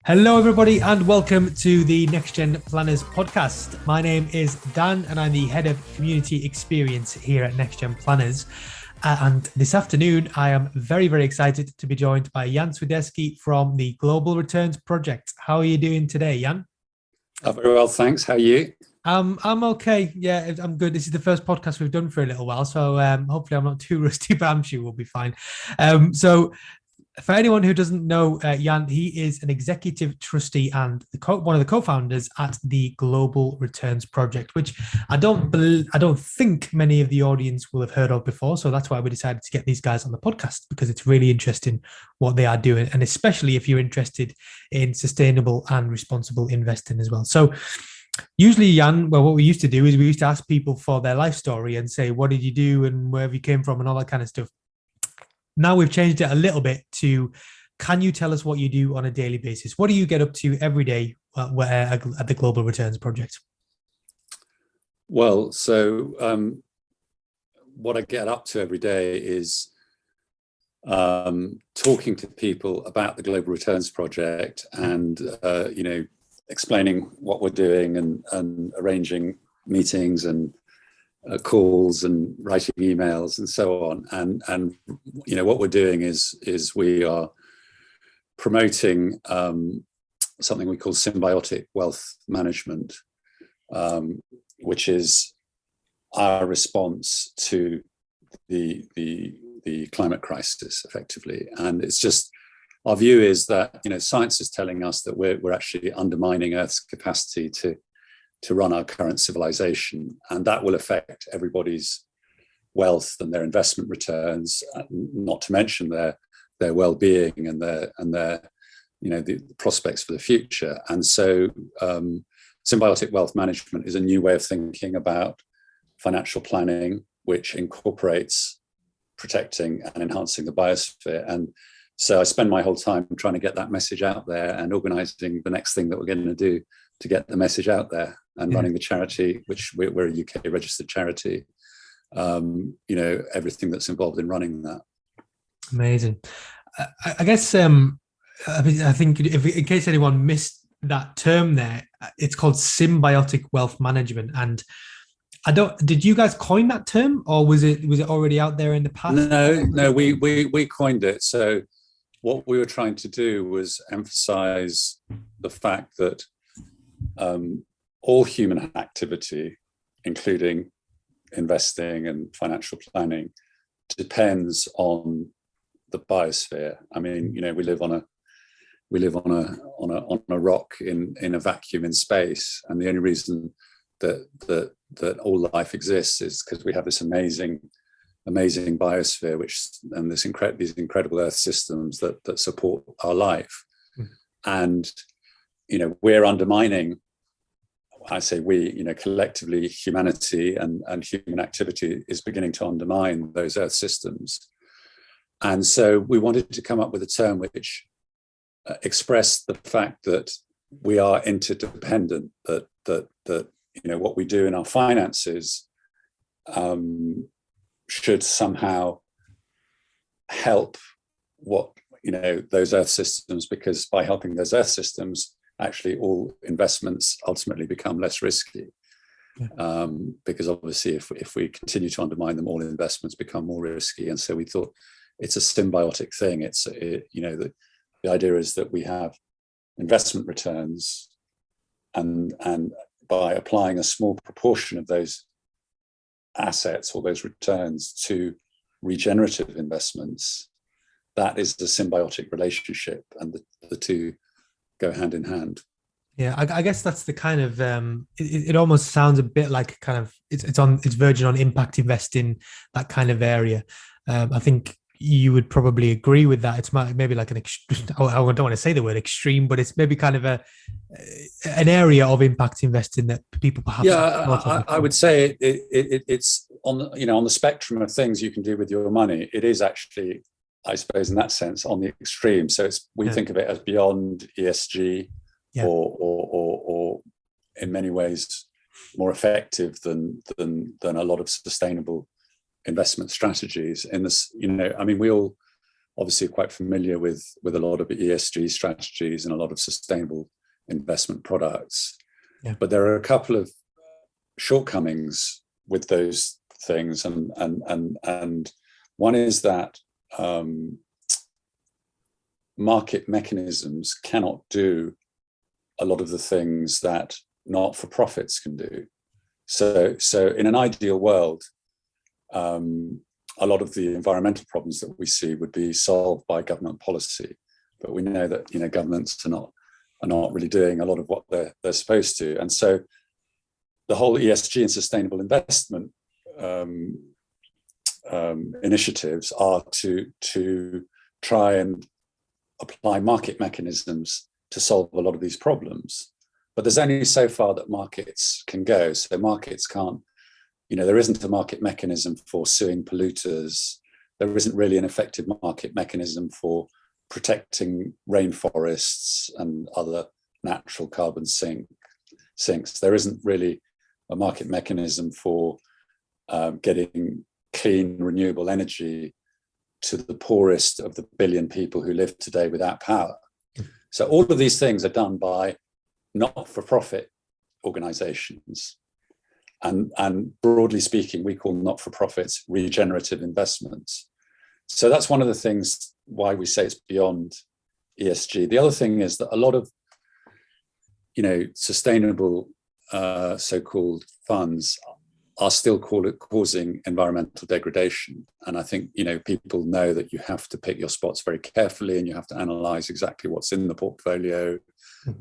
Hello, everybody, and welcome to the Next Gen Planners podcast. My name is Dan, and I'm the head of community experience here at Next Gen Planners. And this afternoon, I am very, very excited to be joined by Jan Swiderski from the Global Returns Project. How are you doing today, Jan? Very well, thanks. How are you? I'm okay. Yeah, I'm good. This is the first podcast we've done for a little while, so hopefully I'm not too rusty, but I'm sure we'll be fine. So for anyone who doesn't know Jan, he is an executive trustee and one of the co-founders at the Global Returns Project, which I don't think many of the audience will have heard of before. So that's why we decided to get these guys on the podcast, because it's really interesting what they are doing, and especially if you're interested in sustainable and responsible investing as well. So usually, Jan, well, what we used to do is we used to ask people for their life story and say, what did you do and where you came from and all that kind of stuff. Now we've changed it a little bit to, can you tell us what you do on a daily basis? What do you get up to every day at the Global Returns Project? Well, what I get up to every day is talking to people about the Global Returns Project and, explaining what we're doing and arranging meetings and calls and writing emails and so on. And what we're doing is we are promoting something we call symbiotic wealth management, which is our response to the climate crisis, effectively. And it's just, our view is that science is telling us that we're actually undermining Earth's capacity to run our current civilization, and that will affect everybody's wealth and their investment returns, not to mention their well-being and their the prospects for the future. And so symbiotic wealth management is a new way of thinking about financial planning, which incorporates protecting and enhancing the biosphere. And so I spend my whole time trying to get that message out there and organizing the next thing that we're going to do to get the message out there, and running the charity, which we're a UK registered charity, everything that's involved in running that. Amazing. I guess I think in case anyone missed that term there, it's called symbiotic wealth management. And did you guys coin that term, or was it already out there in the past? No, we coined it. So what we were trying to do was emphasize the fact that all human activity, including investing and financial planning, depends on the biosphere. I mean, we live on a rock in a vacuum in space, and the only reason that all life exists is because we have this amazing biosphere, these incredible Earth systems that support our life. And we're undermining, I say we, collectively, humanity and human activity is beginning to undermine those Earth systems. And so we wanted to come up with a term which expressed the fact that we are interdependent, that what we do in our finances should somehow help those Earth systems, because by helping those Earth systems, actually all investments ultimately become less risky. Because obviously if we continue to undermine them, all investments become more risky. And so we thought it's a symbiotic thing. The idea is that we have investment returns, and by applying a small proportion of those assets or those returns to regenerative investments, that is the symbiotic relationship, and the two go hand in hand. Yeah, I guess that's the kind of it almost sounds a bit like kind of it's verging on impact investing, that kind of area. I think you would probably agree with that. It's maybe like I don't want to say the word extreme, but it's maybe kind of an area of impact investing that people perhaps. Yeah, I would say it's on the spectrum of things you can do with your money. It is actually, I suppose, in that sense, on the extreme. So we think of it as beyond ESG, or in many ways more effective than a lot of sustainable investment strategies. In this, I mean, we all obviously quite familiar with a lot of ESG strategies and a lot of sustainable investment products. Yeah. But there are a couple of shortcomings with those things, and one is that market mechanisms cannot do a lot of the things that not-for-profits can do. So in an ideal world, a lot of the environmental problems that we see would be solved by government policy, but we know that governments are not really doing a lot of what they're supposed to, and so the whole ESG and sustainable investment initiatives are to try and apply market mechanisms to solve a lot of these problems. But there's only so far that markets can go. So markets can't, there isn't a market mechanism for suing polluters. There isn't really an effective market mechanism for protecting rainforests and other natural carbon sinks. There isn't really a market mechanism for getting clean, renewable energy to the poorest of the billion people who live today without power. So all of these things are done by not-for-profit organizations. And broadly speaking, we call not-for-profits regenerative investments. So that's one of the things why we say it's beyond ESG. The other thing is that a lot of, sustainable so-called funds are still causing environmental degradation. And I think, people know that you have to pick your spots very carefully and you have to analyze exactly what's in the portfolio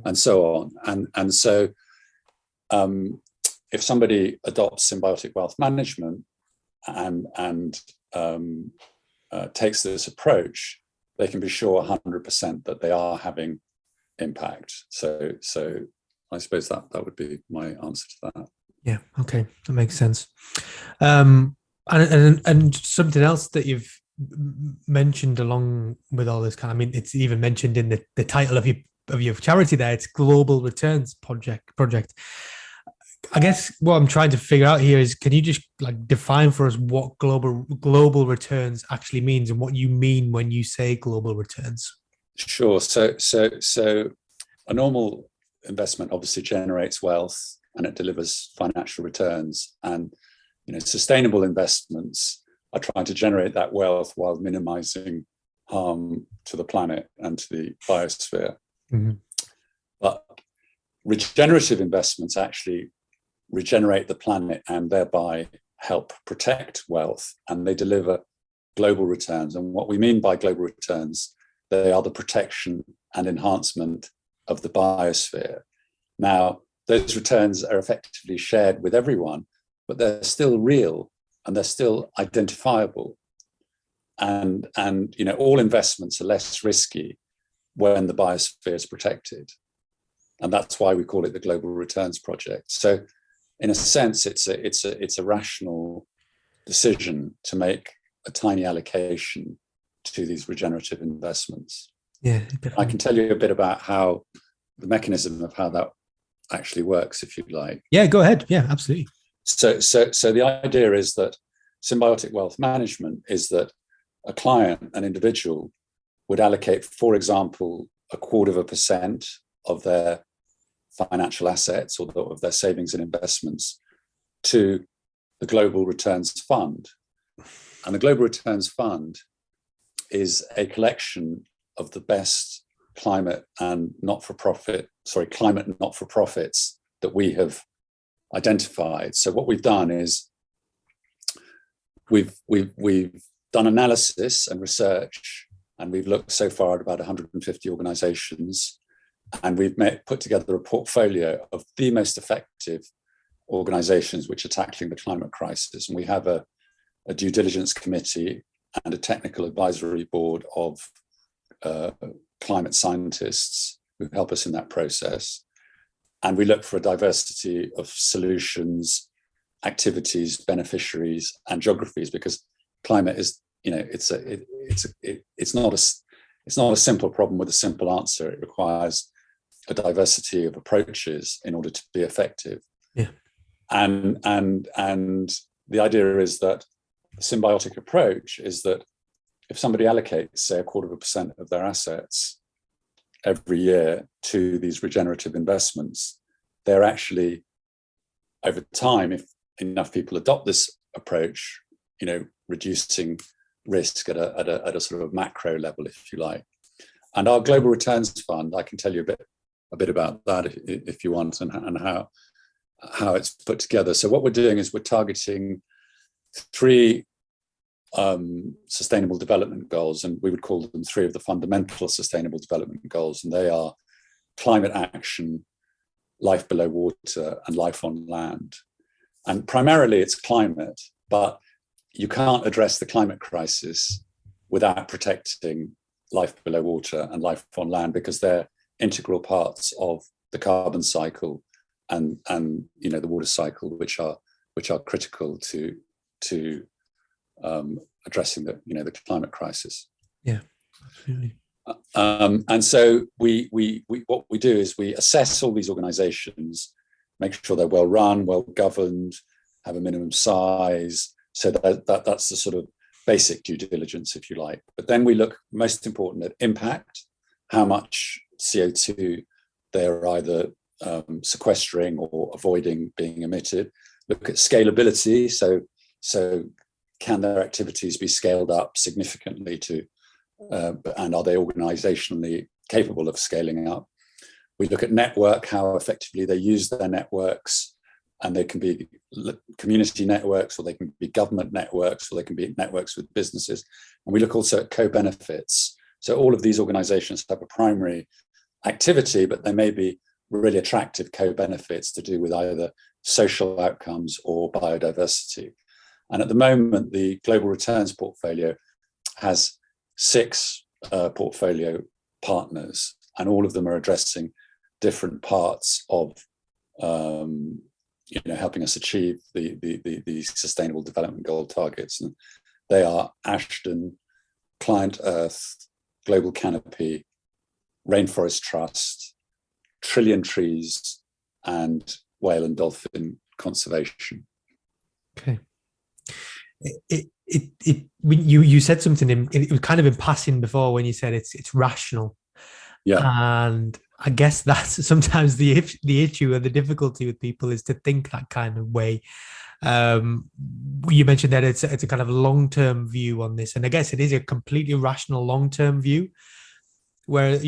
and so on. And so if somebody adopts symbiotic wealth management and takes this approach, they can be sure 100% that they are having impact. So I suppose that would be my answer to that. Yeah. Okay, that makes sense. And something else that you've mentioned along with all this it's even mentioned in the title of your charity there. It's Global Returns Project. I guess what I'm trying to figure out here is, can you just define for us what global returns actually means and what you mean when you say global returns? Sure. So a normal investment obviously generates wealth and it delivers financial returns. And sustainable investments are trying to generate that wealth while minimizing harm to the planet and to the biosphere. Mm-hmm. But regenerative investments actually regenerate the planet and thereby help protect wealth, and they deliver global returns. And what we mean by global returns, they are the protection and enhancement of the biosphere. Now, those returns are effectively shared with everyone, but they're still real and they're still identifiable. And all investments are less risky when the biosphere is protected. And that's why we call it the Global Returns Project. So in a sense, it's a rational decision to make a tiny allocation to these regenerative investments. Yeah, definitely. I can tell you a bit about how the mechanism of how that actually works, if you'd like. Yeah, go ahead. Yeah, absolutely. So the idea is that symbiotic wealth management is that a client, an individual, would allocate, for example, 0.25% of their financial assets or of their savings and investments to the Global Returns Fund. And the Global Returns Fund is a collection of the best climate not-for-profits that we have identified. So what we've done is we've done analysis and research, and we've looked so far at about 150 organizations, and we've put together a portfolio of the most effective organizations which are tackling the climate crisis. And we have a due diligence committee and a technical advisory board of climate scientists who help us in that process. And we look for a diversity of solutions, activities, beneficiaries, and geographies, because climate is, it's not a simple problem with a simple answer. It requires a diversity of approaches in order to be effective. Yeah. And the idea is that the symbiotic approach is that if somebody allocates, say, 0.25% of their assets every year to these regenerative investments, they're actually, over time, if enough people adopt this approach, reducing risk at a sort of macro level, if you like. And our Global Returns Fund, I can tell you a bit about that if you want, and how it's put together. So what we're doing is we're targeting 3 sustainable development goals, and we would call them 3 of the fundamental sustainable development goals, and they are climate action, life below water, and life on land. And primarily it's climate, but you can't address the climate crisis without protecting life below water and life on land, because they're integral parts of the carbon cycle and the water cycle, which are critical to addressing the climate crisis. Yeah, absolutely. And so we what we do is we assess all these organizations, make sure they're well run, well governed, have a minimum size. So that's the sort of basic due diligence, if you like. But then we look, most important, at impact, how much CO2 they're either sequestering or avoiding being emitted. Look at scalability. So can their activities be scaled up significantly and are they organizationally capable of scaling up? We look at network, how effectively they use their networks, and they can be community networks, or they can be government networks, or they can be networks with businesses. And we look also at co-benefits. So all of these organizations have a primary activity, but there may be really attractive co-benefits to do with either social outcomes or biodiversity. And at the moment, the Global Returns portfolio has 6 portfolio partners, and all of them are addressing different parts of helping us achieve the Sustainable Development Goal targets. And they are Ashton, Client Earth, Global Canopy, Rainforest Trust, Trillion Trees, and Whale and Dolphin Conservation. Okay. You said something, it was kind of in passing before when you said it's rational. Yeah. And I guess that's sometimes the issue or the difficulty with people, is to think that kind of way. You mentioned that it's a kind of long-term view on this, and I guess it is a completely rational long-term view, where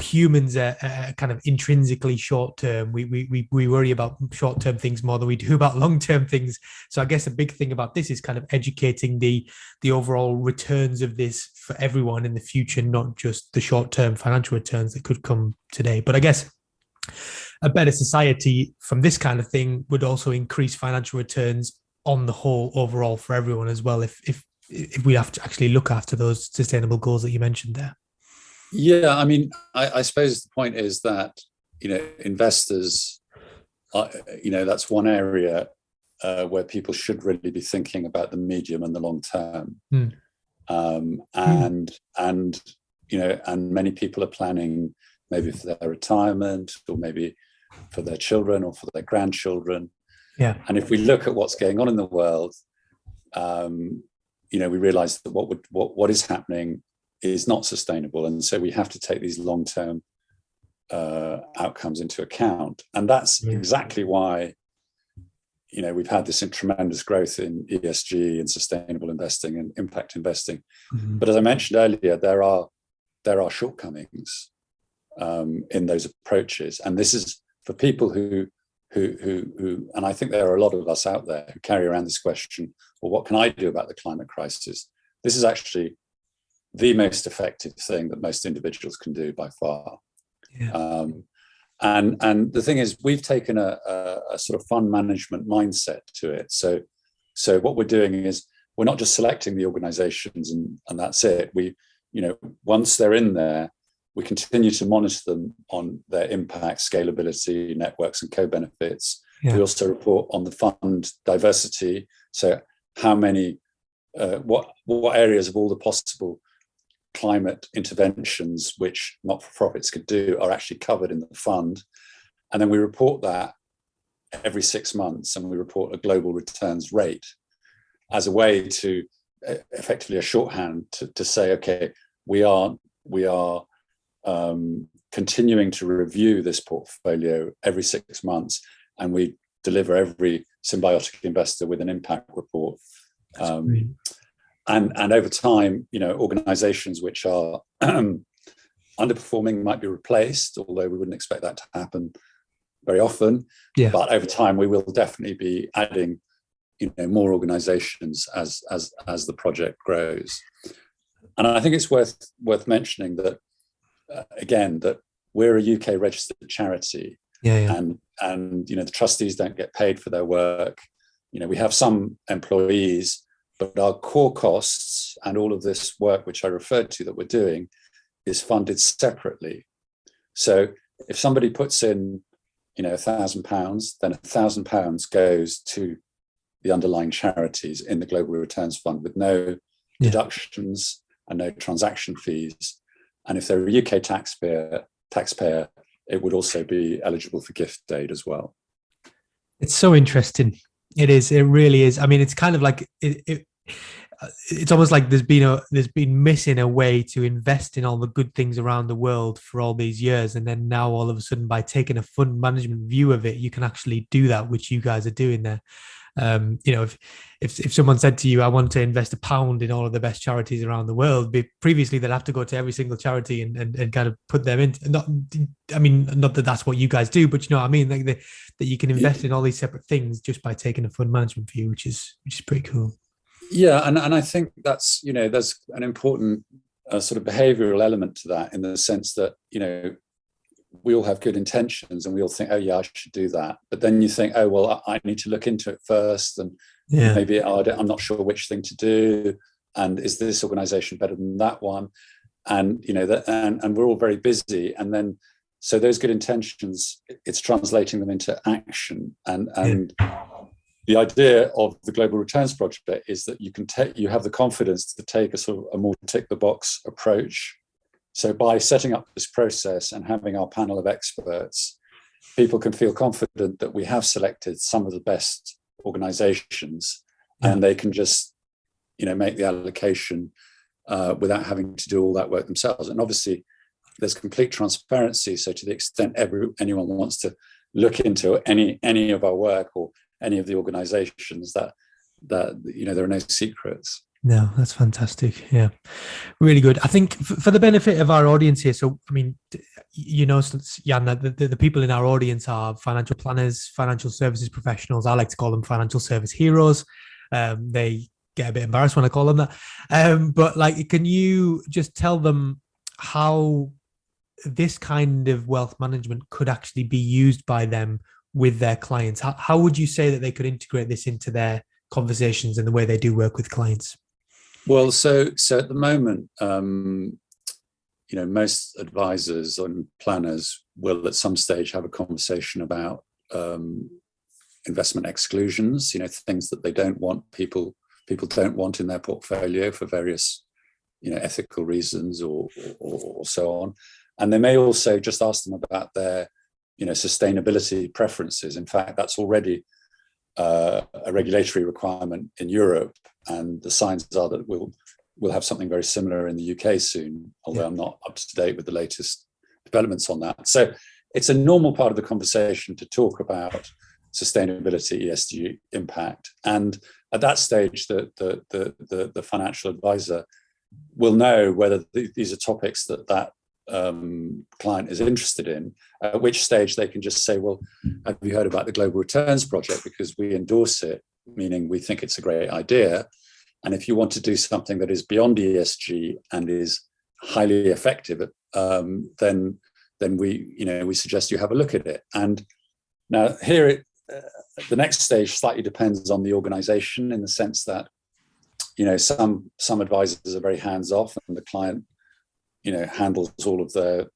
humans are kind of intrinsically short-term. We worry about short-term things more than we do about long-term things. So I guess a big thing about this is kind of educating the overall returns of this for everyone in the future, not just the short-term financial returns that could come today. But I guess a better society from this kind of thing would also increase financial returns on the whole overall for everyone as well, if we have to actually look after those sustainable goals that you mentioned there. Yeah, I mean, I suppose the point is that, investors, that's one area where people should really be thinking about the medium and the long term. And many people are planning maybe for their retirement, or maybe for their children or for their grandchildren. Yeah. And if we look at what's going on in the world, we realize that what is happening is not sustainable, and so we have to take these long-term outcomes into account. And that's exactly why we've had this tremendous growth in ESG and sustainable investing and impact investing. Mm-hmm. But as I mentioned earlier, there are shortcomings in those approaches, and this is for people who and I think there are a lot of us out there who carry around this question, well, what can I do about the climate crisis? This is actually the most effective thing that most individuals can do by far. Yeah. And the thing is, we've taken a sort of fund management mindset to it. So what we're doing is, we're not just selecting the organizations and that's it. We, once they're in there, we continue to monitor them on their impact, scalability, networks, and co-benefits. Yeah. We also report on the fund diversity. So how many, what areas of all the possible climate interventions which not-for-profits could do are actually covered in the fund. And then we report that every 6 months, and we report a global returns rate as a way to effectively a shorthand to say, okay, we are continuing to review this portfolio every 6 months, and we deliver every symbiotic investor with an impact report. And over time, organizations which are underperforming might be replaced, although we wouldn't expect that to happen very often. Yeah. But over time, we will definitely be adding more organizations as the project grows. And I think it's worth mentioning that again, that we're a UK registered charity, and the trustees don't get paid for their work. We have some employees, but our core costs and all of this work which I referred to that we're doing is funded separately. So if somebody puts in £1,000, then £1,000 goes to the underlying charities in the Global Returns Fund with no deductions and no transaction fees. And if they're a UK taxpayer, it would also be eligible for gift aid as well. It's so interesting. It is. It really is. I mean, it's kind of like it's almost like there's been missing a way to invest in all the good things around the world for all these years, and then now all of a sudden, by taking a fund management view of it, you can actually do that, which you guys are doing there. If someone said to you, I want to invest £1 in all of the best charities around the world, previously they'd have to go to every single charity and kind of put them in. Not that that's what you guys do, but you know what I mean, like that you can invest in all these separate things just by taking a fund management view, which is pretty cool. Yeah, and I think that's there's an important sort of behavioural element to that, in the sense that we all have good intentions and we all think, oh yeah, I should do that. But then you think, oh well, I need to look into it first, and maybe I'm not sure which thing to do, and is this organisation better than that one? And and we're all very busy, and then so those good intentions, it's translating them into action. And the idea of the Global Returns Project is that you have the confidence to take a sort of a more tick the box approach. So by setting up this process and having our panel of experts, people can feel confident that we have selected some of the best organizations, and they can just, make the allocation without having to do all that work themselves. And obviously there's complete transparency. So to the extent anyone wants to look into any of our work or any of the organizations, that there are no secrets. No, that's fantastic. Yeah, really good. I think for the benefit of our audience here, so I mean, Jan, the people in our audience are financial planners, financial services professionals. I like to call them financial service heroes. They get a bit embarrassed when I call them that. But like, can you just tell them how this kind of wealth management could actually be used by them with their clients? How would you say that they could integrate this into their conversations and the way they do work with clients? Well, so at the moment, most advisors and planners will at some stage have a conversation about investment exclusions, things that they don't want, people don't want in their portfolio for various, ethical reasons or so on. And they may also just ask them about their, sustainability preferences. In fact, that's already a regulatory requirement in Europe, and the signs are that we'll have something very similar in the UK soon, although I'm not up to date with the latest developments on that. So it's a normal part of the conversation to talk about sustainability, ESG impact, and at that stage the financial advisor will know whether these are topics that client is interested in, at which stage they can just say, well, have you heard about the Global Returns Project? Because we endorse it, meaning we think it's a great idea. And if you want to do something that is beyond ESG and is highly effective, then we suggest you have a look at it. And now here, the next stage slightly depends on the organization, in the sense that, some advisors are very hands-off, and the client handles all of the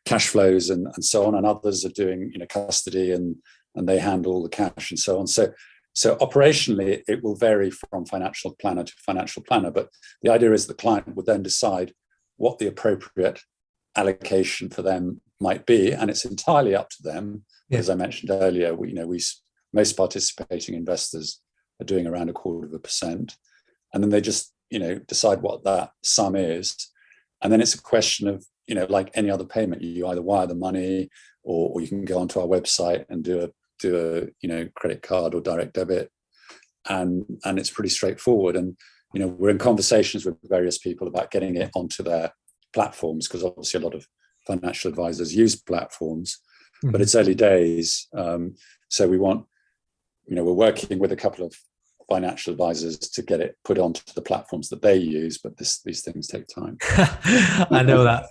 cash flows and so on, and others are doing custody and they handle the cash and so on. So operationally it will vary from financial planner to financial planner, but the idea is the client would then decide what the appropriate allocation for them might be, and it's entirely up to them. As I mentioned earlier, most participating investors are doing around 0.25%, and then they just decide what that sum is, and then it's a question of like any other payment, you either wire the money, or you can go onto our website and do a credit card or direct debit, and it's pretty straightforward. And we're in conversations with various people about getting it onto their platforms, because obviously a lot of financial advisors use platforms, but it's early days. So we're working with a couple of financial advisors to get it put onto the platforms that they use, but these things take time. I know that.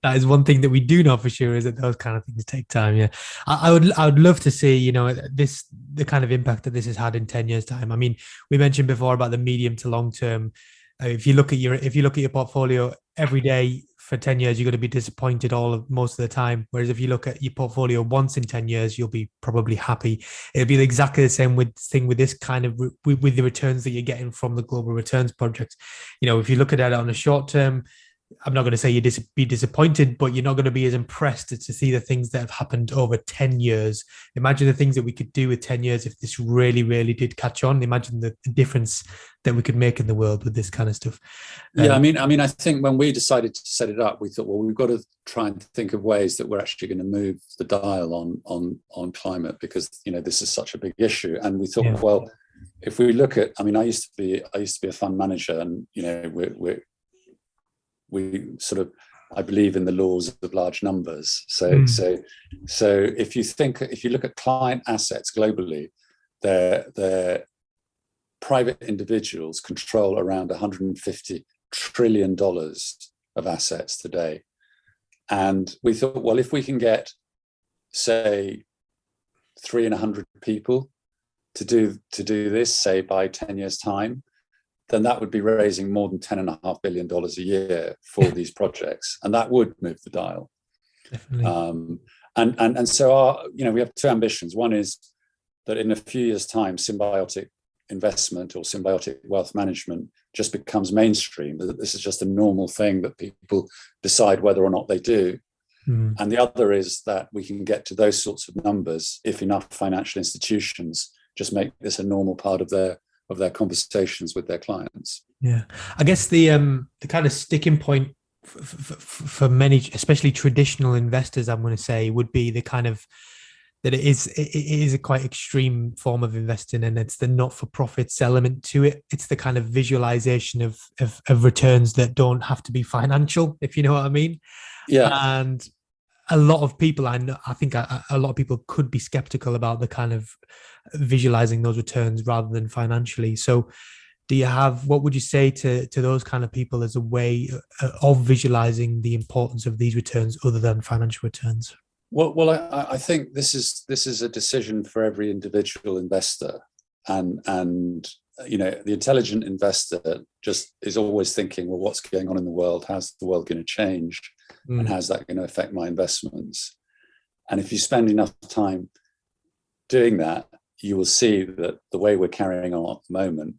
That is one thing that we do know for sure, is that those kind of things take time. Yeah, I would love to see the kind of impact that this has had in 10 years time. I mean, we mentioned before about the medium to long term. If you look at your portfolio every day for 10 years, you're going to be disappointed most of the time. Whereas if you look at your portfolio once in 10 years, you'll be probably happy. It'll be exactly the same thing with this kind of with the returns that you're getting from the Global Returns Project. If you look at it on a short term, I'm not going to say you'd be disappointed, but you're not going to be as impressed to see the things that have happened over 10 years. Imagine the things that we could do with 10 years if this really, really did catch on. Imagine the difference that we could make in the world with this kind of stuff. Yeah, I mean, I think when we decided to set it up, we thought, well, we've got to try and think of ways that we're actually going to move the dial on climate, because this is such a big issue. And we thought, well, if we look at, I used to be a fund manager, and we sort of, I believe in the laws of large numbers. So if you look at client assets globally, they're private individuals control around $150 trillion of assets today. And we thought, well, if we can get, say, 300 people to do this, say, by 10 years time, then that would be raising more than $10.5 billion a year for these projects, and that would move the dial. Definitely. And so we have two ambitions. One is that in a few years' time, symbiotic investment or symbiotic wealth management just becomes mainstream. That this is just a normal thing that people decide whether or not they do. And the other is that we can get to those sorts of numbers if enough financial institutions just make this a normal part of their conversations with their clients. Yeah, I guess the kind of sticking point for many, especially traditional investors, I'm going to say, would be the kind of that it is a quite extreme form of investing, and it's the not-for-profits element to it. It's the kind of visualization of returns that don't have to be financial, if you know what I mean. Yeah. And a lot of people, I think a lot of people could be skeptical about the kind of visualizing those returns rather than financially. So what would you say to those kind of people as a way of visualizing the importance of these returns other than financial returns? Well, I think this is a decision for every individual investor, and the intelligent investor just is always thinking, well, what's going on in the world? How's the world going to change? And how's that going to affect my investments? And if you spend enough time doing that, you will see that the way we're carrying on at the moment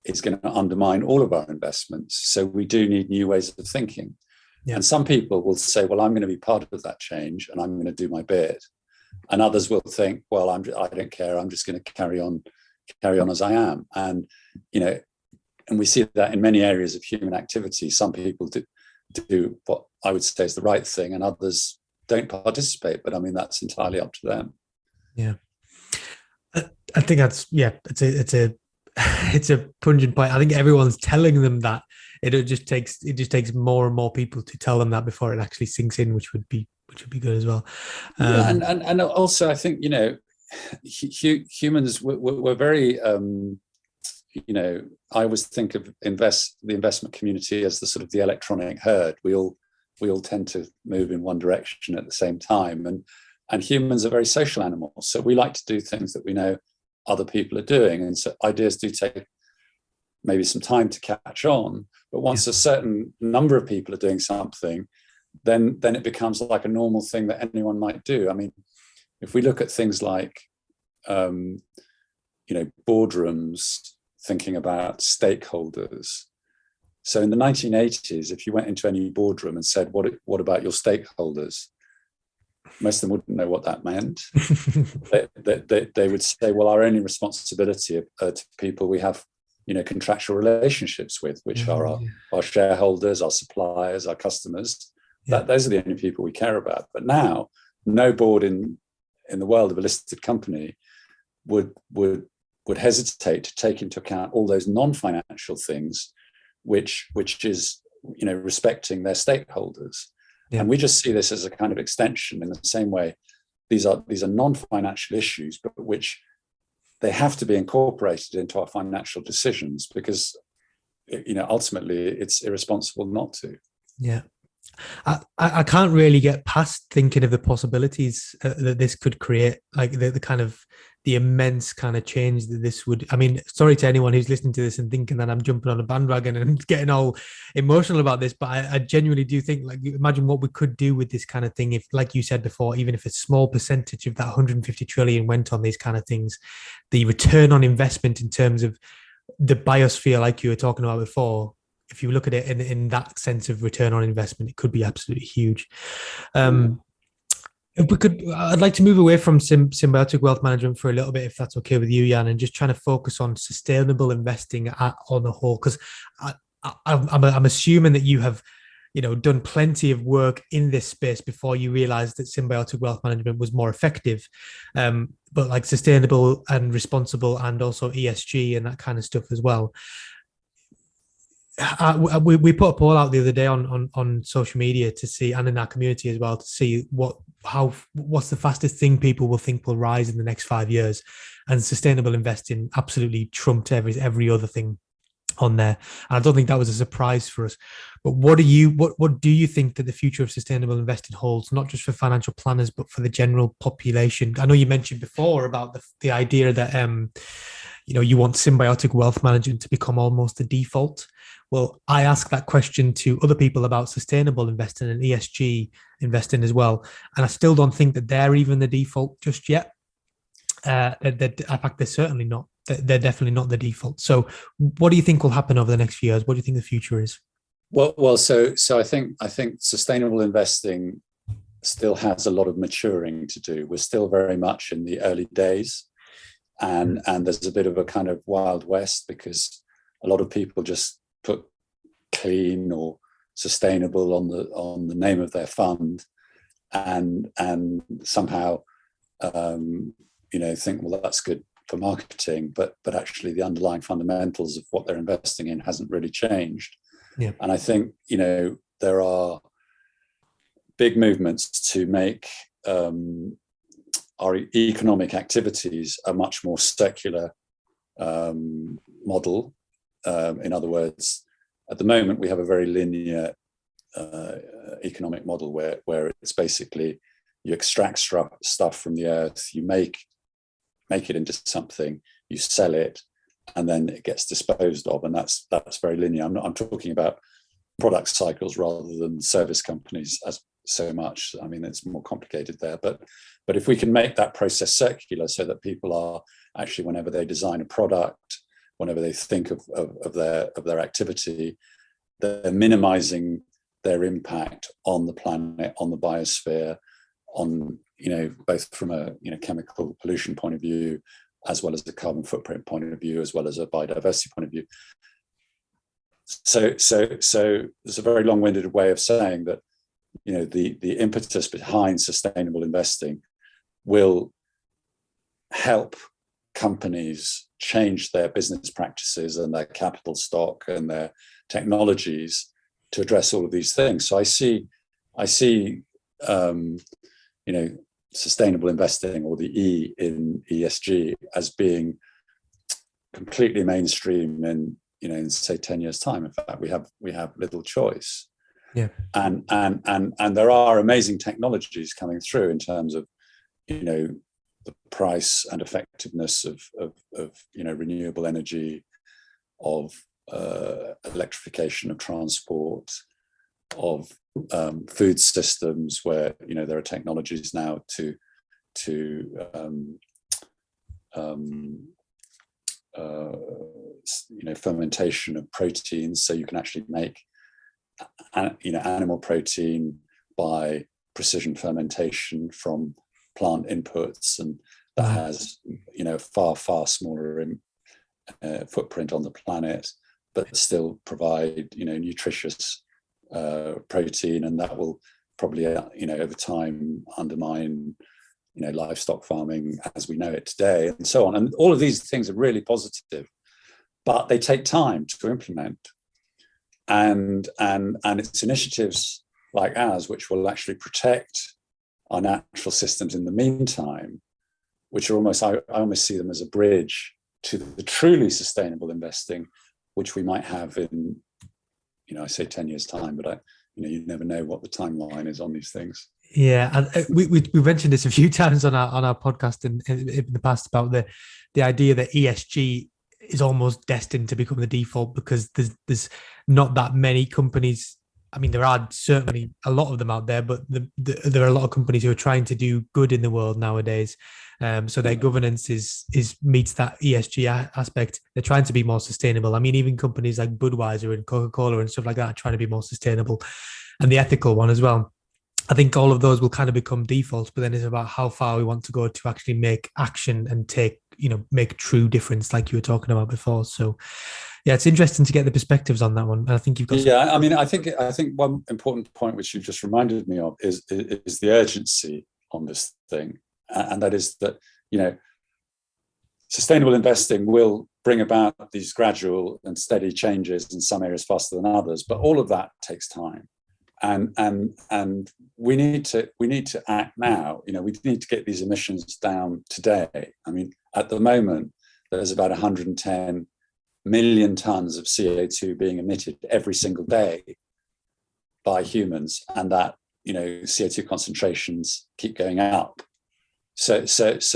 is going to undermine all of our investments. So we do need new ways of thinking. Yeah. And some people will say, well, I'm going to be part of that change and I'm going to do my bit. And others will think, well, I don't care. I'm just going to carry on as I am. And, and we see that in many areas of human activity. Some people do what I would say is the right thing, and others don't participate. But I mean, that's entirely up to them. Yeah, I think it's a pungent point. I think everyone's telling them that. It just takes more and more people to tell them that before it actually sinks in, which would be good as well. And also, I think humans we're very. I always think of the investment community as the sort of the electronic herd. We all tend to move in one direction at the same time, and humans are very social animals. So we like to do things that we know other people are doing, and so ideas do take maybe some time to catch on. But once a certain number of people are doing something, then it becomes like a normal thing that anyone might do. I mean, if we look at things like boardrooms, thinking about stakeholders. So in the 1980s, if you went into any boardroom and said, what about your stakeholders? most of them wouldn't know what that meant. They would say, well, our only responsibility are to people we have, contractual relationships with, which are our shareholders, our suppliers, our customers. Those are the only people we care about. But now, no board in the world of a listed company would hesitate to take into account all those non-financial things, which is respecting their stakeholders. And we just see this as a kind of extension in the same way. These are non-financial issues, but which they have to be incorporated into our financial decisions, because ultimately it's irresponsible not to. Yeah. I can't really get past thinking of the possibilities that this could create, like the kind of the immense kind of change that this would. I mean, sorry to anyone who's listening to this and thinking that I'm jumping on a bandwagon and getting all emotional about this, but I genuinely do think, like, imagine what we could do with this kind of thing if, like you said before, even if a small percentage of that 150 trillion went on these kind of things, the return on investment in terms of the biosphere, like you were talking about before. If you look at it in that sense of return on investment, it could be absolutely huge. If we could, I'd like to move away from symbiotic wealth management for a little bit, if that's okay with you, Jan, and just trying to focus on sustainable investing on the whole, because I'm assuming that you have, done plenty of work in this space before you realized that symbiotic wealth management was more effective. But like sustainable and responsible, and also ESG and that kind of stuff as well. We put a poll out the other day on social media to see, and in our community as well, to see what's the fastest thing people will think will rise in the next 5 years, and sustainable investing absolutely trumped every other thing on there. And I don't think that was a surprise for us. But what do you think that the future of sustainable investing holds, not just for financial planners but for the general population? I know you mentioned before about the idea that you want symbiotic wealth management to become almost the default. Well, I ask that question to other people about sustainable investing and ESG investing as well, and I still don't think that they're even the default just yet. In fact, they're certainly not. They're definitely not the default. So, what do you think will happen over the next few years? What do you think the future is? Well, so I think sustainable investing still has a lot of maturing to do. We're still very much in the early days, and there's a bit of a kind of wild west, because a lot of people just put clean or sustainable on the name of their fund, and somehow think, well, that's good for marketing, but actually the underlying fundamentals of what they're investing in hasn't really changed. Yeah. And I think there are big movements to make our economic activities a much more circular model. In other words, at the moment we have a very linear economic model where it's basically you extract stuff from the earth, you make it into something, you sell it, and then it gets disposed of, and that's very linear. I'm talking about product cycles rather than service companies as so much. I mean, it's more complicated there, but if we can make that process circular, so that people are actually, whenever they design a product, whenever they think of their activity, they're minimizing their impact on the planet, on the biosphere, on both from a chemical pollution point of view, as well as a carbon footprint point of view, as well as a biodiversity point of view. So there's a very long-winded way of saying that the impetus behind sustainable investing will help companies change their business practices and their capital stock and their technologies to address all of these things. So I see sustainable investing, or the E in ESG, as being completely mainstream in say 10 years time. In fact, we have little choice. Yeah. And there are amazing technologies coming through in terms of the price and effectiveness of renewable energy, of electrification of transport, of food systems, where there are technologies now to fermentation of proteins, so you can actually make animal protein by precision fermentation from plant inputs, and that has, you know, far smaller footprint on the planet, but still provide, you know, nutritious protein, and that will probably, you know, over time undermine, you know, livestock farming as we know it today, and so on. And all of these things are really positive, but they take time to implement. And it's initiatives like ours which will actually protect our natural systems in the meantime, which are almost, I almost see them as a bridge to the truly sustainable investing, which we might have in, you know, I say 10 years time, but you know, you never know what the timeline is on these things. Yeah, and we mentioned this a few times on our podcast in the past about the idea that ESG is almost destined to become the default, because there's not that many companies. I mean, there are certainly a lot of them out there, but there are a lot of companies who are trying to do good in the world nowadays. So their governance is meets that ESG aspect. They're trying to be more sustainable. I mean, even companies like Budweiser and Coca-Cola and stuff like that are trying to be more sustainable, and the ethical one as well. I think all of those will kind of become defaults, but then it's about how far we want to go to actually make action and make true difference, like you were talking about before. So, yeah, it's interesting to get the perspectives on that one. And I think you've got. Yeah, I mean, I think one important point which you've just reminded me of is the urgency on this thing, and that is that, you know, sustainable investing will bring about these gradual and steady changes in some areas faster than others, but all of that takes time. And we need to act now. You know, we need to get these emissions down today. I mean, at the moment, there's about 110 million tons of CO2 being emitted every single day by humans, and that, you know, CO2 concentrations keep going up. So this,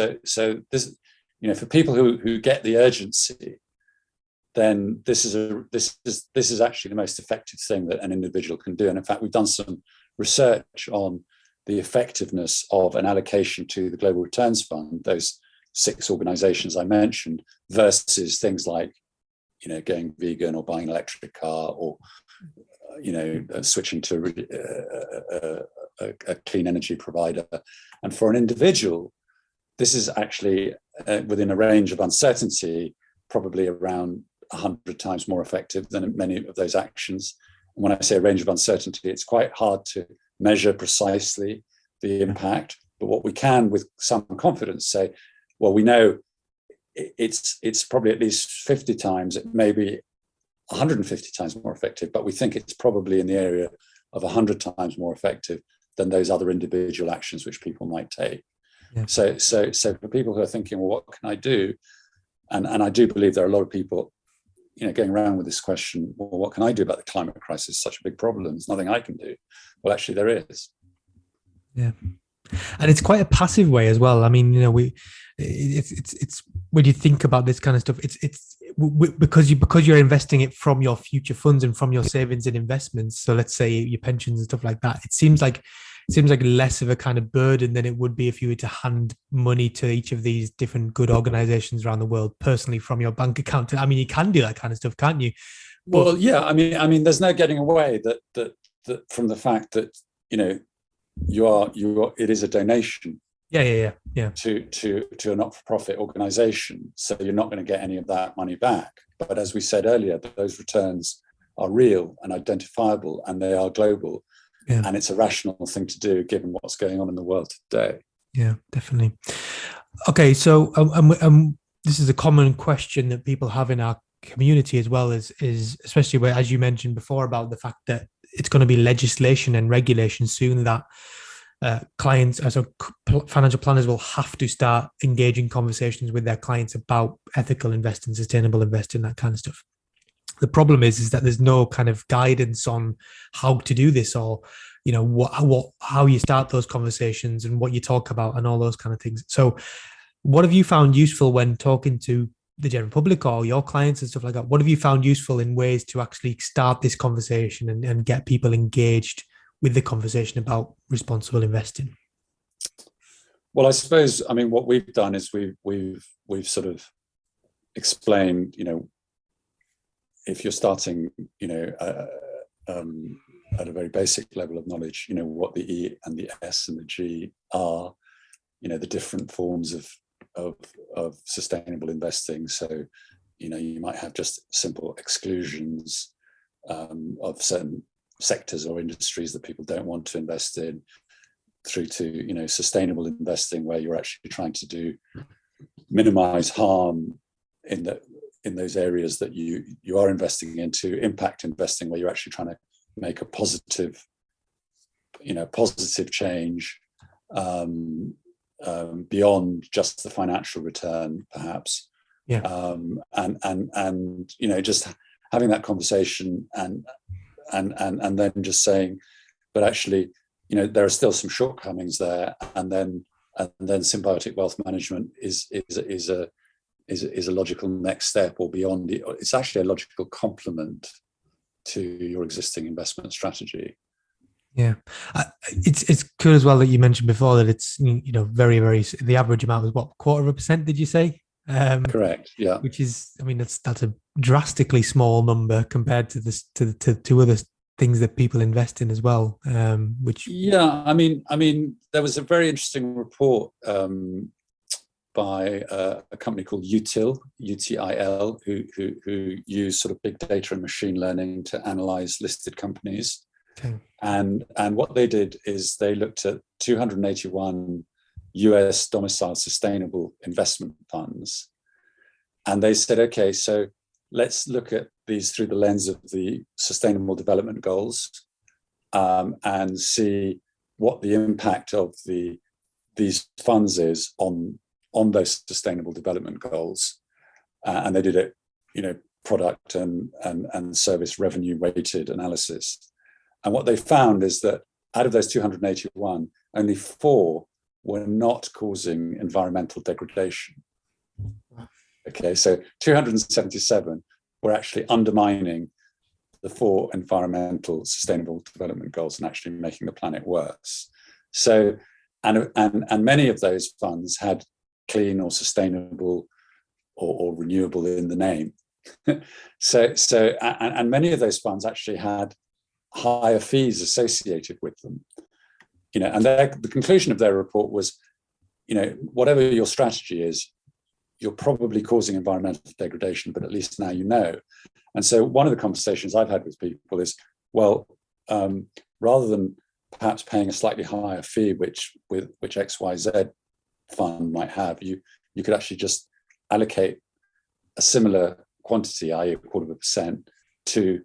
you know, for people who get the urgency, then this is actually the most effective thing that an individual can do. And in fact, we've done some research on the effectiveness of an allocation to the Global Returns Fund, those 6 organizations I mentioned, versus things like, you know, going vegan or buying an electric car, or, you know, switching to a clean energy provider. And for an individual, this is actually within a range of uncertainty, probably around 100 times more effective than many of those actions. And when I say a range of uncertainty, it's quite hard to measure precisely the impact, but what we can with some confidence say, well, we know it's probably at least 50 times, it may be 150 times more effective, but we think it's probably in the area of 100 times more effective than those other individual actions which people might take. Yeah. So for people who are thinking, well, what can I do? And I do believe there are a lot of people, you know, going around with this question, well, what can I do about the climate crisis? It's such a big problem. There's nothing I can do. Well, actually, there is. Yeah. And it's quite a passive way as well. I mean, you know, it's when you think about this kind of stuff, it's because you're investing it from your future funds and from your savings and investments. So let's say your pensions and stuff like that. It seems like less of a kind of burden than it would be if you were to hand money to each of these different good organizations around the world personally from your bank account. I mean, you can do that kind of stuff, can't you? Well, yeah. I mean, there's no getting away that from the fact that, you know, you are it is a donation. Yeah. To a not-for-profit organization, so you're not going to get any of that money back. But as we said earlier, those returns are real and identifiable, and they are global. Yeah. And it's a rational thing to do given what's going on in the world today. Yeah, definitely. Okay, so this is a common question that people have in our community as well, is especially where, as you mentioned before, about the fact that it's going to be legislation and regulation soon that clients, so financial planners, will have to start engaging conversations with their clients about ethical investing, sustainable investing, that kind of stuff. The problem is that there's no kind of guidance on how to do this, or, you know, how you start those conversations and what you talk about and all those kind of things. So what have you found useful when talking to the general public or your clients and stuff like that? What have you found useful in ways to actually start this conversation and get people engaged with the conversation about responsible investing? Well, I suppose, I mean, what we've done is we've sort of explained, you know, if you're starting, you know, at a very basic level of knowledge, what the E and the S and the G are, the different forms of sustainable investing. So, you might have just simple exclusions of certain sectors or industries that people don't want to invest in, through to sustainable investing, where you're actually trying to minimize harm in those areas that you are investing into, impact investing, where you're actually trying to make a positive change beyond just the financial return, perhaps. And just having that conversation and then just saying, but actually, there are still some shortcomings there, and then symbiotic wealth management is a logical next step, or beyond. It's actually a logical complement to your existing investment strategy. Yeah, it's cool as well that you mentioned before that it's very, very, the average amount was what, 0.25%, did you say? Correct. Yeah. Which is, that's a drastically small number compared to this to other things that people invest in as well. Which there was a very interesting report by a company called Util, UTIL, who use sort of big data and machine learning to analyze listed companies. Okay. And what they did is they looked at 281 US domiciled sustainable investment funds. And they said, okay, so let's look at these through the lens of the Sustainable Development Goals, and see what the impact of these funds is on those Sustainable Development Goals. And they did it, product and service revenue weighted analysis. And what they found is that out of those 281, only 4 were not causing environmental degradation. Okay, so 277 were actually undermining the 4 environmental sustainable development goals and actually making the planet worse. So, and many of those funds had clean or sustainable or renewable in the name. And many of those funds actually had higher fees associated with them. And the conclusion of their report was, whatever your strategy is, you're probably causing environmental degradation, but at least now you know. And so one of the conversations I've had with people is, well, rather than perhaps paying a slightly higher fee, which XYZ fund might have, you could actually just allocate a similar quantity, i.e. 0.25%, to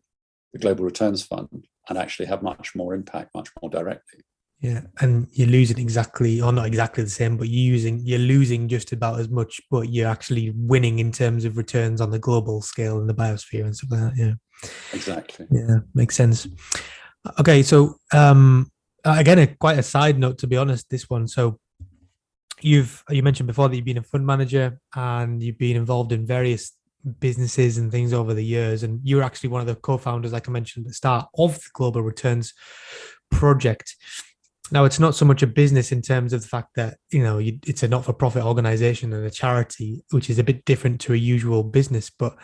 the Global Returns Fund, and actually have much more impact, much more directly. Yeah, and you're losing exactly, or not exactly the same, but you're losing just about as much, but you're actually winning in terms of returns on the global scale and the biosphere and stuff like that. Yeah, exactly. Yeah, makes sense. Okay, so again, quite a side note, to be honest, this one. So you mentioned before that you've been a fund manager and you've been involved in various businesses and things over the years, and you're actually one of the co-founders, like I mentioned at the start, of the Global Returns Project. Now, it's not so much a business in terms of the fact that, it's a not-for-profit organization and a charity, which is a bit different to a usual business. But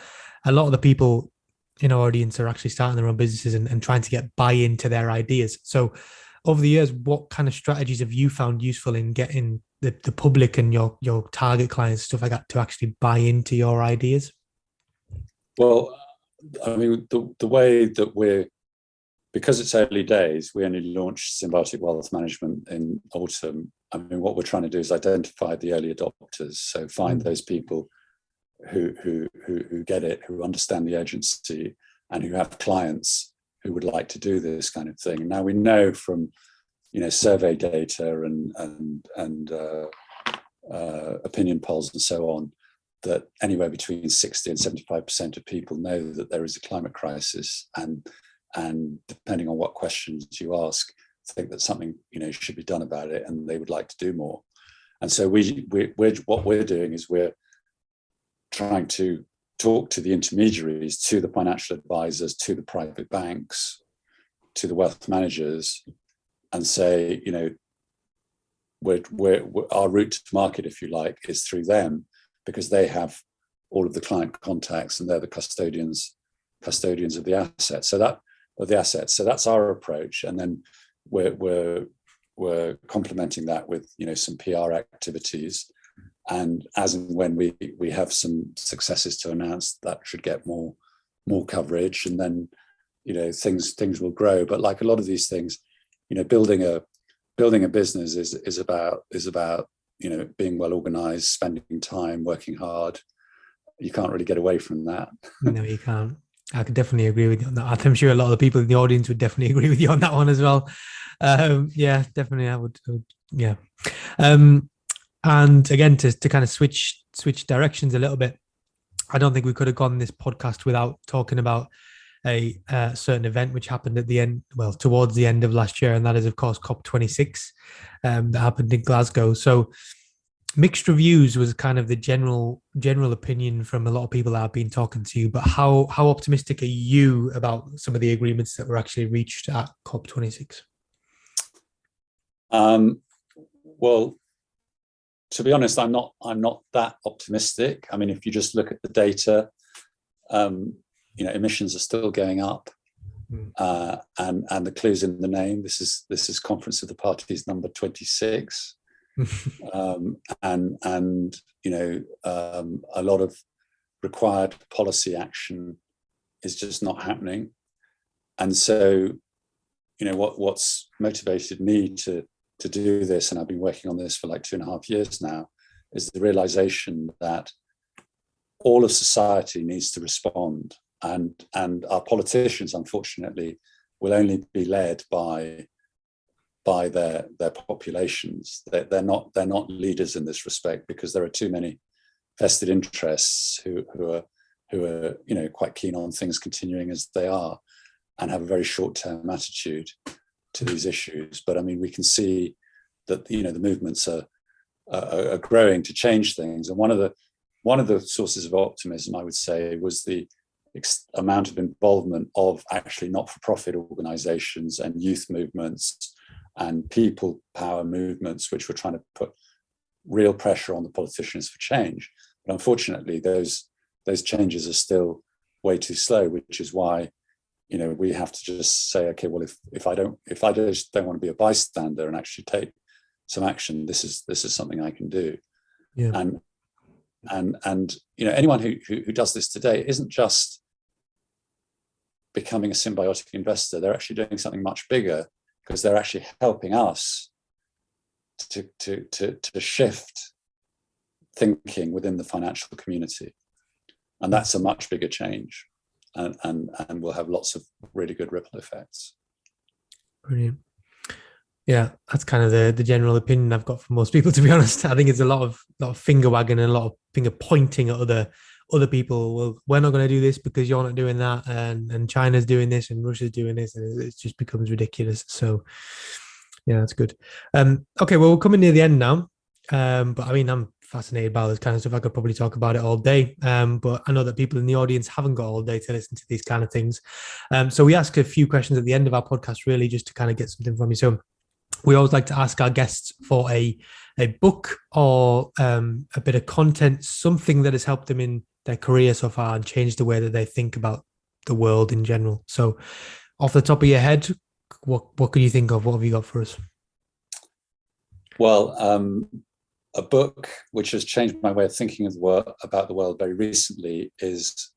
a lot of the people in our audience are actually starting their own businesses and trying to get buy-in to their ideas. So over the years, what kind of strategies have you found useful in getting the public and your target clients, stuff like that, to actually buy into your ideas? Well, the way that because it's early days, we only launched Symbiotic Wealth Management in autumn. What we're trying to do is identify the early adopters. So find those people who get it, who understand the urgency, and who have clients who would like to do this kind of thing. Now, we know from survey data and opinion polls and so on, that anywhere between 60 and 75% of people know that there is a climate crisis, and depending on what questions you ask, think that something should be done about it, and they would like to do more. And so what we're doing is we're trying to talk to the intermediaries, to the financial advisors, to the private banks, to the wealth managers, and say, our route to market, if you like, is through them, because they have all of the client contacts and they're the custodians of the asset. So the assets. So that's our approach, and then we're complementing that with some PR activities, and as and when we have some successes to announce, that should get more coverage, and then things will grow. But like a lot of these things, building a business is about being well organized, spending time, working hard. You can't really get away from that. No, you can't. I could definitely agree with you on that. I'm sure a lot of the people in the audience would definitely agree with you on that one as well. Yeah, definitely. I would yeah. And again, to kind of switch directions a little bit, I don't think we could have gone this podcast without talking about a certain event which happened at the end, towards the end of last year, and that is, of course, COP26 that happened in Glasgow. So mixed reviews was kind of the general opinion from a lot of people that I've been talking to. But how optimistic are you about some of the agreements that were actually reached at COP26? Well, to be honest, I'm not that optimistic. I mean, if you just look at the data, emissions are still going up, and the clue's in the name. This is Conference of the Parties number 26. And a lot of required policy action is just not happening. And so, what's motivated me to do this, and I've been working on this for like 2.5 years now, is the realization that all of society needs to respond, and our politicians, unfortunately, will only be led by their populations. They're not leaders in this respect, because there are too many vested interests who are quite keen on things continuing as they are, and have a very short-term attitude to these issues. But I mean, we can see that the movements are growing to change things. And one of the sources of optimism, I would say, was the amount of involvement of actually not-for-profit organizations and youth movements and people power movements, which were trying to put real pressure on the politicians for change. But unfortunately, those changes are still way too slow, which is why we have to just say, okay, well, if I just don't want to be a bystander and actually take some action, this is something I can do. Yeah. And anyone who does this today isn't just becoming a symbiotic investor. They're actually doing something much bigger, because they're actually helping us to shift thinking within the financial community, and that's a much bigger change, and we'll have lots of really good ripple effects. Brilliant. Yeah, that's kind of the general opinion I've got from most people, to be honest. I think it's a lot of finger wagging and a lot of finger pointing at other people. Well, we're not going to do this because you're not doing that, and China's doing this and Russia's doing this, and it just becomes ridiculous. So yeah, that's good. Okay, well, we're coming near the end now, but I mean, I'm fascinated by this kind of stuff. I could probably talk about it all day, but I know that people in the audience haven't got all day to listen to these kind of things. So we ask a few questions at the end of our podcast, really just to kind of get something from you. So we always like to ask our guests for a book or a bit of content, something that has helped them in their career so far and changed the way that they think about the world in general. So off the top of your head, what could you think of? What have you got for us? Well, a book which has changed my way of thinking about the world very recently is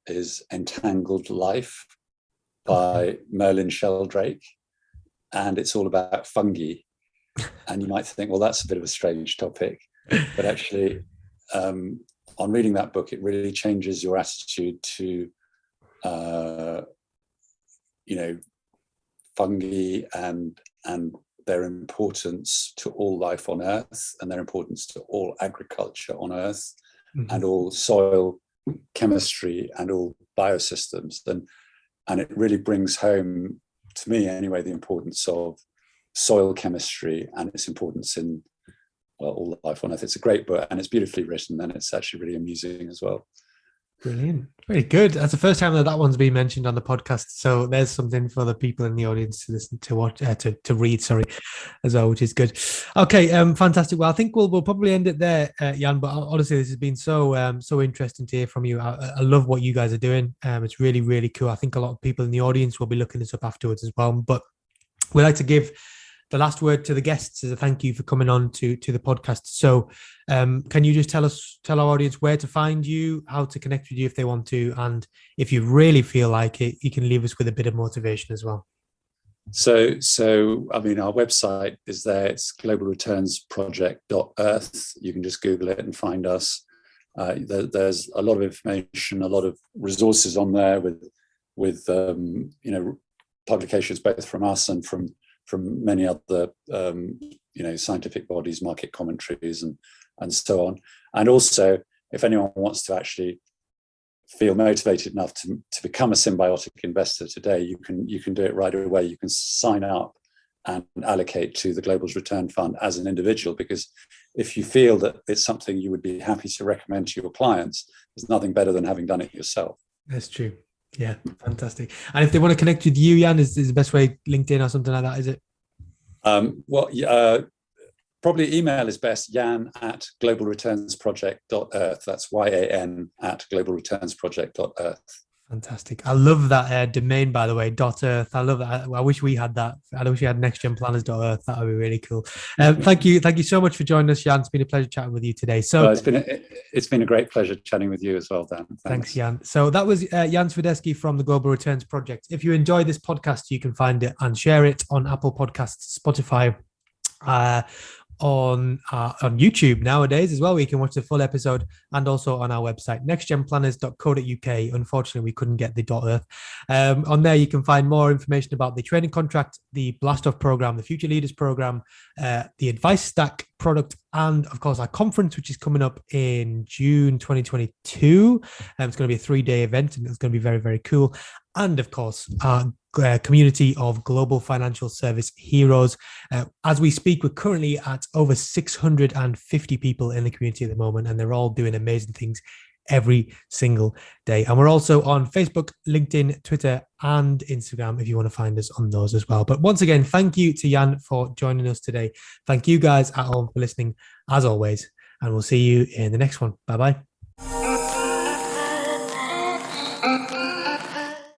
Entangled Life by Merlin Sheldrake. And it's all about fungi. And you might think, well, that's a bit of a strange topic. But actually, on reading that book, it really changes your attitude to, fungi and their importance to all life on Earth, and their importance to all agriculture on Earth, and all soil chemistry and all biosystems. And it really brings home, to me anyway, the importance of soil chemistry and its importance in all life on Earth. It's a great book, and it's beautifully written, and it's actually really amusing as well. Brilliant. Very good. That's the first time that one's been mentioned on the podcast. So there's something for the people in the audience to listen to, watch, to read, sorry, as well, which is good. Okay, fantastic. Well, I think we'll probably end it there, Jan. But honestly, this has been so interesting to hear from you. I love what you guys are doing. It's really, really cool. I think a lot of people in the audience will be looking this up afterwards as well. But we like to give the last word to the guests as a thank you for coming on to the podcast. So can you just tell our audience where to find you, how to connect with you if they want to, and if you really feel like it, you can leave us with a bit of motivation as well. So I mean, our website is there. It's globalreturnsproject.earth. You can just Google it and find us. There's a lot of information, a lot of resources on there with publications both from us and from many other scientific bodies, market commentaries, and so on. And also, if anyone wants to actually feel motivated enough to become a symbiotic investor today, you can do it right away. You can sign up and allocate to the Global's Return Fund as an individual, because if you feel that it's something you would be happy to recommend to your clients, there's nothing better than having done it yourself. That's true. Yeah, fantastic. And if they want to connect with you, Jan, is the best way LinkedIn or something like that, is it? Probably email is best, yan@globalreturnsproject.earth. That's yan@globalreturnsproject.earth. Fantastic. I love that domain, by the way, .earth. I love that. I wish we had that. I wish we had nextgenplanners.earth. That would be really cool. Thank you so much for joining us, Jan. It's been a pleasure chatting with you today. So it's been a great pleasure chatting with you as well, Dan. Thanks, Jan. So that was Jan Swiderski from the Global Returns Project. If you enjoy this podcast, you can find it and share it on Apple Podcasts, Spotify, on YouTube nowadays as well, where you can watch the full episode, and also on our website, nextgenplanners.co.uk. Unfortunately, we couldn't get the .earth. On there, you can find more information about the training contract, the Blast Off program, the Future Leaders program, the Advice Stack product, and of course our conference, which is coming up in June 2022. It's going to be a 3-day event, and it's going to be very, very cool. And of course, our community of global financial service heroes. As we speak, we're currently at over 650 people in the community at the moment, and they're all doing amazing things every single day. And we're also on Facebook, LinkedIn, Twitter, and Instagram if you want to find us on those as well. But once again, thank you to Jan for joining us today. Thank you guys at home for listening, as always, and we'll see you in the next one. Bye-bye.